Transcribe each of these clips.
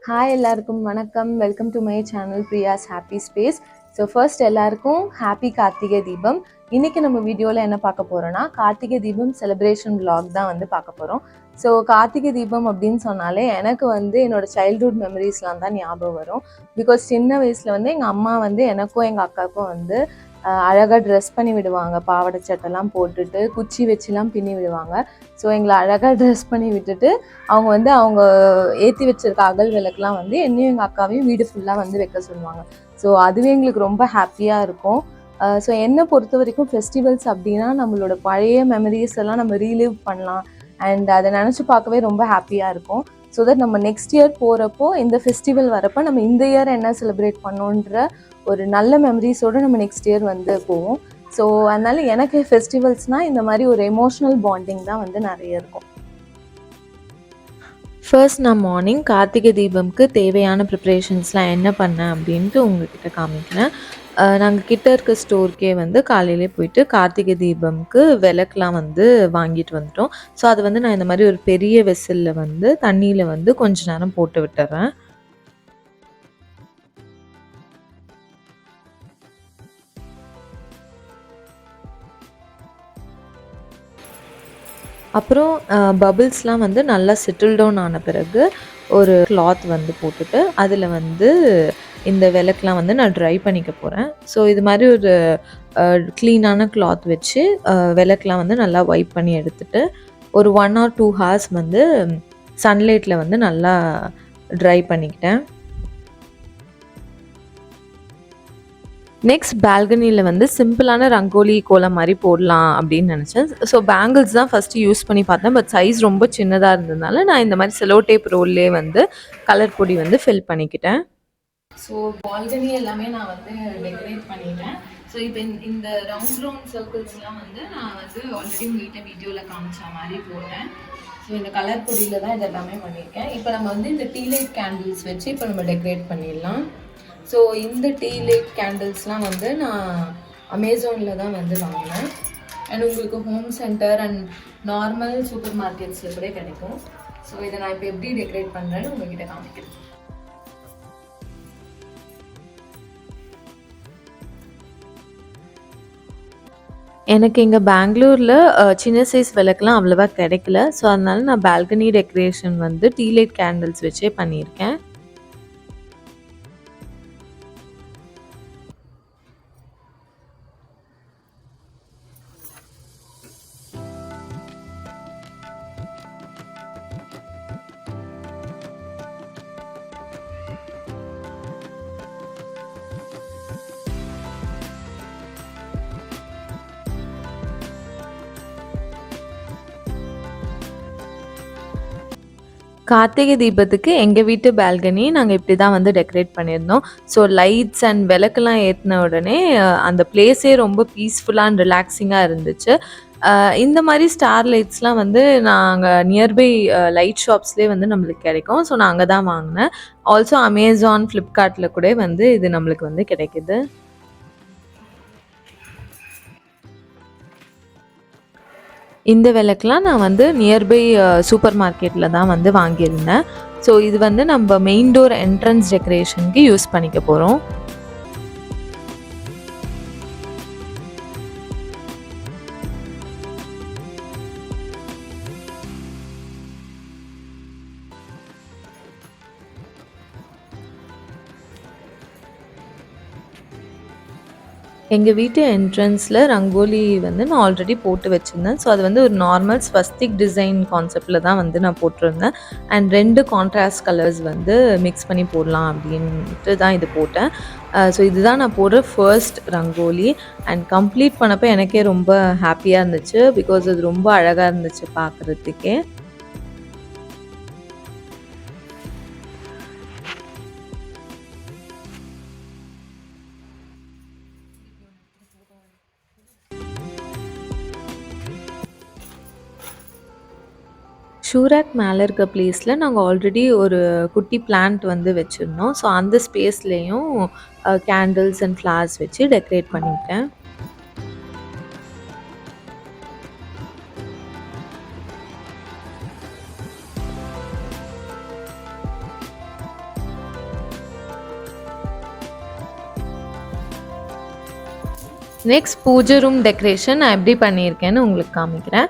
Hi எல்லாருக்கும் வணக்கம். Welcome to my channel Priya's happy space. So first எல்லாருக்கும் happy Karthigai Deepam. இன்றைக்கி நம்ம வீடியோவில் என்ன பார்க்க போகிறோன்னா கார்த்திகை தீபம் செலிப்ரேஷன் vlog தான் வந்து பார்க்க போகிறோம். ஸோ கார்த்திகை தீபம் அப்படின்னு சொன்னாலே எனக்கு வந்து என்னோடய சைல்ட்ஹுட் மெமரிஸ்லாம் தான் ஞாபகம் வரும். பிகாஸ் சின்ன வயசில் வந்து எங்கள் அம்மா வந்து எனக்கும் எங்கள் அக்காவுக்கும் வந்து அழகாக ட்ரெஸ் பண்ணி விடுவாங்க. பாவாடை சட்டெல்லாம் போட்டுட்டு குச்சி வச்சுலாம் பின்னி விடுவாங்க. ஸோ எங்களை அழகாக ட்ரெஸ் பண்ணி விட்டுட்டு அவங்க ஏற்றி வச்சிருக்க அகல் விளக்குலாம் வந்து என்னையும் எங்கள் அக்காவையும் வீடு ஃபுல்லாக வந்து வைக்க சொல்லுவாங்க. ஸோ அதுவே எங்களுக்கு ரொம்ப ஹாப்பியாக இருக்கும். ஸோ என்னை பொறுத்த வரைக்கும் ஃபெஸ்டிவல்ஸ் அப்படின்னா நம்மளோட பழைய மெமரிஸ் எல்லாம் நம்ம ரீலிவ் பண்ணலாம். அண்ட் அதை நினச்சி பார்க்கவே ரொம்ப ஹாப்பியாக இருக்கும். ஸோ தட் நம்ம நெக்ஸ்ட் இயர் போகிறப்போ இந்த ஃபெஸ்டிவல் வரப்போ நம்ம இந்த இயர் என்ன செலிப்ரேட் பண்ணோன்ற ஒரு நல்ல மெமரிஸோடு நம்ம நெக்ஸ்ட் இயர் வந்து போவோம். ஸோ அதனால எனக்கு ஃபெஸ்டிவல்ஸ்னால் இந்த மாதிரி ஒரு எமோஷ்னல் பாண்டிங் தான் வந்து நிறைய இருக்கும். ஃபர்ஸ்ட் நான் மார்னிங் கார்த்திகை தீபம்க்கு தேவையான ப்ரிப்ரேஷன்ஸ்லாம் என்ன பண்ணேன் அப்படின்ட்டு உங்கள்கிட்ட காமிக்கிறேன். நாங்கள் கிட்ட இருக்க ஸ்டோருக்கே வந்து காலையிலே போயிட்டு கார்த்திகை தீபம்க்கு விளக்குலாம் வந்து வாங்கிட்டு வந்துட்டோம். ஸோ அது வந்து நான் இந்த மாதிரி ஒரு பெரிய வெசலில் வந்து தண்ணியில் வந்து கொஞ்ச நேரம் போட்டு விட்டுறேன். அப்புறம் பபிள்ஸ்லாம் வந்து நல்லா செட்டில் டவுன் ஆன பிறகு ஒரு கிளாத் வந்து போட்டுட்டு அதில் வந்து இந்த விளக்குலாம் வந்து நான் ட்ரை பண்ணிக்க போகிறேன். ஸோ இது மாதிரி ஒரு க்ளீனான கிளாத் வச்சு விளக்குலாம் வந்து நல்லா வைப் பண்ணி எடுத்துட்டு ஒரு 1 or 2 hours வந்து சன்லைட்டில் வந்து நல்லா ட்ரை பண்ணிக்கிட்டேன். நெக்ஸ்ட் பால்கனியில் வந்து சிம்பிளான ரங்கோலி கோலம் மாதிரி போடலாம் அப்படின்னு நினச்சேன். ஸோ பேங்கிள்ஸ் தான் ஃபஸ்ட்டு யூஸ் பண்ணி பார்த்தேன். பட் சைஸ் ரொம்ப சின்னதாக இருந்ததுனால நான் இந்த மாதிரி செலோ டேப் ரோல்லே வந்து கலர் பொடி வந்து ஃபில் பண்ணிக்கிட்டேன். ஸோ பால்கனி எல்லாமே நான் வந்து டெக்கரேட் பண்ணிட்டேன். ஸோ இப்போ இந்த ரவுண்ட் சர்க்கிள்ஸ்லாம் வந்து நான் வந்து ஆல்ரெடி உங்கள்கிட்ட வீடியோவில் காமிச்ச மாதிரி போட்டேன். ஸோ இந்த கலர் பொடியில் தான் இது எல்லாமே பண்ணியிருக்கேன். இப்போ நம்ம வந்து இந்த டீ லைட் கேண்டில்ஸ் வச்சு இப்போ நம்ம டெக்கரேட் பண்ணிடலாம். ஸோ இந்த டீ லைட் கேண்டில்ஸ்லாம் வந்து நான் அமேசானில் தான் வந்து வாங்கினேன். அண்ட் உங்களுக்கு home centre and normal super மார்க்கெட்ஸில் கூட கிடைக்கும். ஸோ இதை நான் இப்போ எப்படி டெக்கரேட் பண்ணுறேன்னு உங்கள்கிட்ட காமிக்கிறேன். எனக்கு இங்கே பெங்களூரில் சின்ன சைஸ் விளக்குலாம் அவ்வளோவா கிடைக்கல. ஸோ அதனால நான் பால்கனி டெக்கரேஷன் வந்து டீ லைட் கேண்டில்ஸ் வச்சே பண்ணியிருக்கேன். கார்த்திகை தீபத்துக்கு எங்கள் வீட்டு பால்கனி நாங்கள் இப்படி தான் வந்து டெக்கரேட் பண்ணியிருந்தோம். ஸோ லைட்ஸ் அண்ட் விளக்கெல்லாம் ஏற்றின உடனே அந்த பிளேஸே ரொம்ப பீஸ்ஃபுல்லாக அண்ட் ரிலாக்ஸிங்காக இருந்துச்சு. இந்த மாதிரி ஸ்டார் லைட்ஸ்லாம் வந்து நாங்கள் நியர்பை லைட் ஷாப்ஸ்லேயே வந்து நம்மளுக்கு கிடைக்கும். ஸோ நான் அங்கே தான் வாங்கினேன். ஆல்சோ அமேசான், ஃப்ளிப்கார்ட்டில் கூட வந்து இது நம்மளுக்கு வந்து கிடைக்கிது. இந்த விளக்குலாம் நான் வந்து நியர்பை சூப்பர் மார்க்கெட்டில் தான் வந்து வாங்கியிருந்தேன். ஸோ இது வந்து நம்ம மெயின் டோர் என்ட்ரன்ஸ் டெக்கரேஷனுக்கு யூஸ் பண்ணிக்க போகிறோம். எங்கள் வீட்டு என்ட்ரன்ஸில் ரங்கோலி வந்து நான் ஆல்ரெடி போட்டு வச்சுருந்தேன். ஸோ அது வந்து ஒரு நார்மல் ஸ்வஸ்திக் டிசைன் கான்செப்டில் தான் வந்து நான் போட்டிருந்தேன். அண்ட் 2 கான்ட்ராஸ்ட் கலர்ஸ் வந்து மிக்ஸ் பண்ணி போடலாம் அப்படின்ட்டு தான் இது போட்டேன். ஸோ இதுதான் நான் போடுற ஃபர்ஸ்ட் ரங்கோலி. அண்ட் கம்ப்ளீட் பண்ணப்போ எனக்கே ரொம்ப ஹாப்பியாக இருந்துச்சு. பிகாஸ் அது ரொம்ப அழகாக இருந்துச்சு பார்க்குறதுக்கே. ஷூராக் மேலே இருக்க பிளேஸில் நாங்கள் ஆல்ரெடி ஒரு குட்டி பிளான்ட் வந்து வச்சுருந்தோம். ஸோ அந்த ஸ்பேஸ்லேயும் கேண்டில்ஸ் அண்ட் ஃப்ளவர்ஸ் வச்சு டெக்கரேட் பண்ணியிருக்கேன். நெக்ஸ்ட் பூஜை ரூம் டெக்கரேஷன் நான் எப்படி பண்ணியிருக்கேன்னு உங்களுக்கு காமிக்கிறேன்.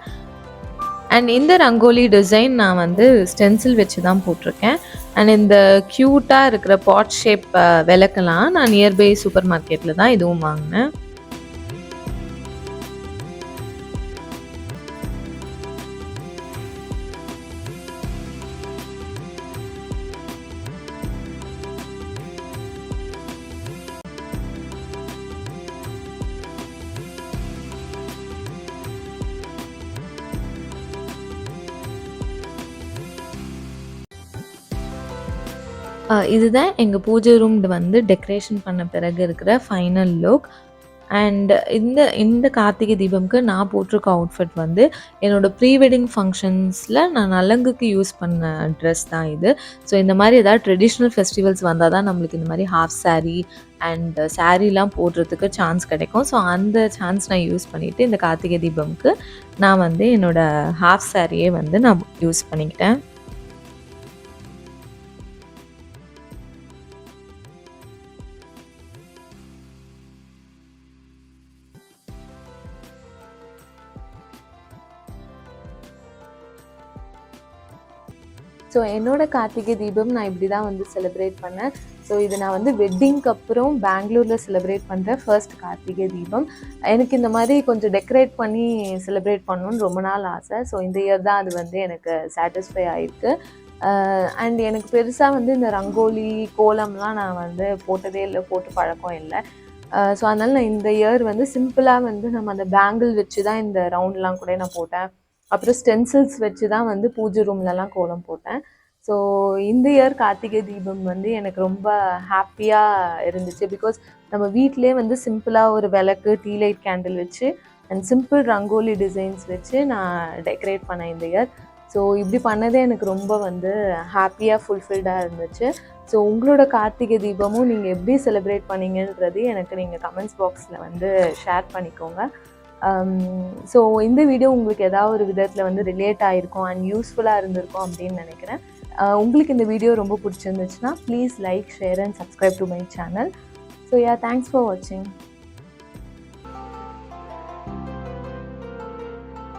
அண்ட் இந்த ரங்கோலி டிசைன் நான் வந்து ஸ்டென்சில் வச்சு தான் போட்டிருக்கேன். அண்ட் இந்த க்யூட்டாக இருக்கிற பாட் ஷேப் விளக்கெல்லாம் நான் நியர்பை சூப்பர் மார்க்கெட்டில் தான் இதுவும் வாங்கினேன். இதுதான் எங்கள் பூஜை ரூம் வந்து டெக்கரேஷன் பண்ண பிறகு இருக்கிற ஃபைனல் லுக். அண்ட் இந்த கார்த்திகை தீபம்க்கு நான் போட்டிருக்க அவுட்ஃபிட் வந்து என்னோடய ப்ரீ வெட்டிங் ஃபங்க்ஷன்ஸில் நான் நலங்குக்கு யூஸ் பண்ண ட்ரெஸ் தான் இது. ஸோ இந்த மாதிரி ஏதாவது ட்ரெடிஷ்னல் ஃபெஸ்டிவல்ஸ் வந்தால் தான் நம்மளுக்கு இந்த மாதிரி ஹாஃப் சாரீ அண்ட் சாரீலாம் போடுறதுக்கு சான்ஸ் கிடைக்கும். ஸோ அந்த சான்ஸ் நான் யூஸ் பண்ணிவிட்டு இந்த கார்த்திகை தீபம்க்கு நான் வந்து என்னோடய ஹாஃப் சாரியே வந்து நான் யூஸ் பண்ணிக்கிட்டேன். ஸோ என்னோடய கார்த்திகை தீபம் நான் இப்படி தான் வந்து செலிப்ரேட் பண்ணேன். ஸோ இது நான் வந்து வெட்டிங்க்கு அப்புறம் பெங்களூரில் செலிப்ரேட் பண்ணுற ஃபர்ஸ்ட் கார்த்திகை தீபம். எனக்கு இந்த மாதிரி கொஞ்சம் டெக்கரேட் பண்ணி செலிப்ரேட் பண்ணணுன்னு ரொம்ப நாள் ஆசை. ஸோ இந்த இயர் தான் அது வந்து எனக்கு சாட்டிஸ்ஃபை ஆகிருக்கு. அண்ட் எனக்கு பெருசாக வந்து இந்த ரங்கோலி கோலம்லாம் நான் வந்து போட்டதே இல்லை, போட்டு பழக்கம் இல்லை. ஸோ அதனால் நான் இந்த இயர் வந்து சிம்பிளாக வந்து நம்ம அந்த பேங்கிள் வச்சு தான் இந்த ரவுண்ட்லாம் கூட நான் போட்டேன். அப்புறம் ஸ்டென்சில்ஸ் வச்சு தான் வந்து பூஜை ரூம்லலாம் கோலம் போட்டேன். ஸோ இந்த இயர் கார்த்திகை தீபம் வந்து எனக்கு ரொம்ப ஹாப்பியாக இருந்துச்சு. பிகாஸ் நம்ம வீட்டிலே வந்து சிம்பிளாக ஒரு விளக்கு, டீ லைட் கேண்டில் வச்சு அண்ட் சிம்பிள் ரங்கோலி டிசைன்ஸ் வச்சு நான் டெக்கரேட் பண்ணேன் இந்த இயர். ஸோ இப்படி பண்ணதே எனக்கு ரொம்ப வந்து ஹாப்பியாக ஃபுல்ஃபில்டாக இருந்துச்சு. ஸோ உங்களோட கார்த்திகை தீபமும் நீங்கள் எப்படி செலிப்ரேட் பண்ணீங்கன்றது எனக்கு நீங்கள் கமெண்ட்ஸ் பாக்ஸில் வந்து ஷேர் பண்ணிக்கோங்க. ஸோ இந்த வீடியோ உங்களுக்கு ஏதாவது ஒரு விதத்தில் வந்து ரிலேட் ஆகிருக்கும் அண்ட் யூஸ்ஃபுல்லாக இருந்திருக்கும் அப்படின்னு நினைக்கிறேன். உங்களுக்கு இந்த வீடியோ ரொம்ப பிடிச்சிருந்துச்சுன்னா please like, share and subscribe to my channel. So thanks for வாட்சிங்.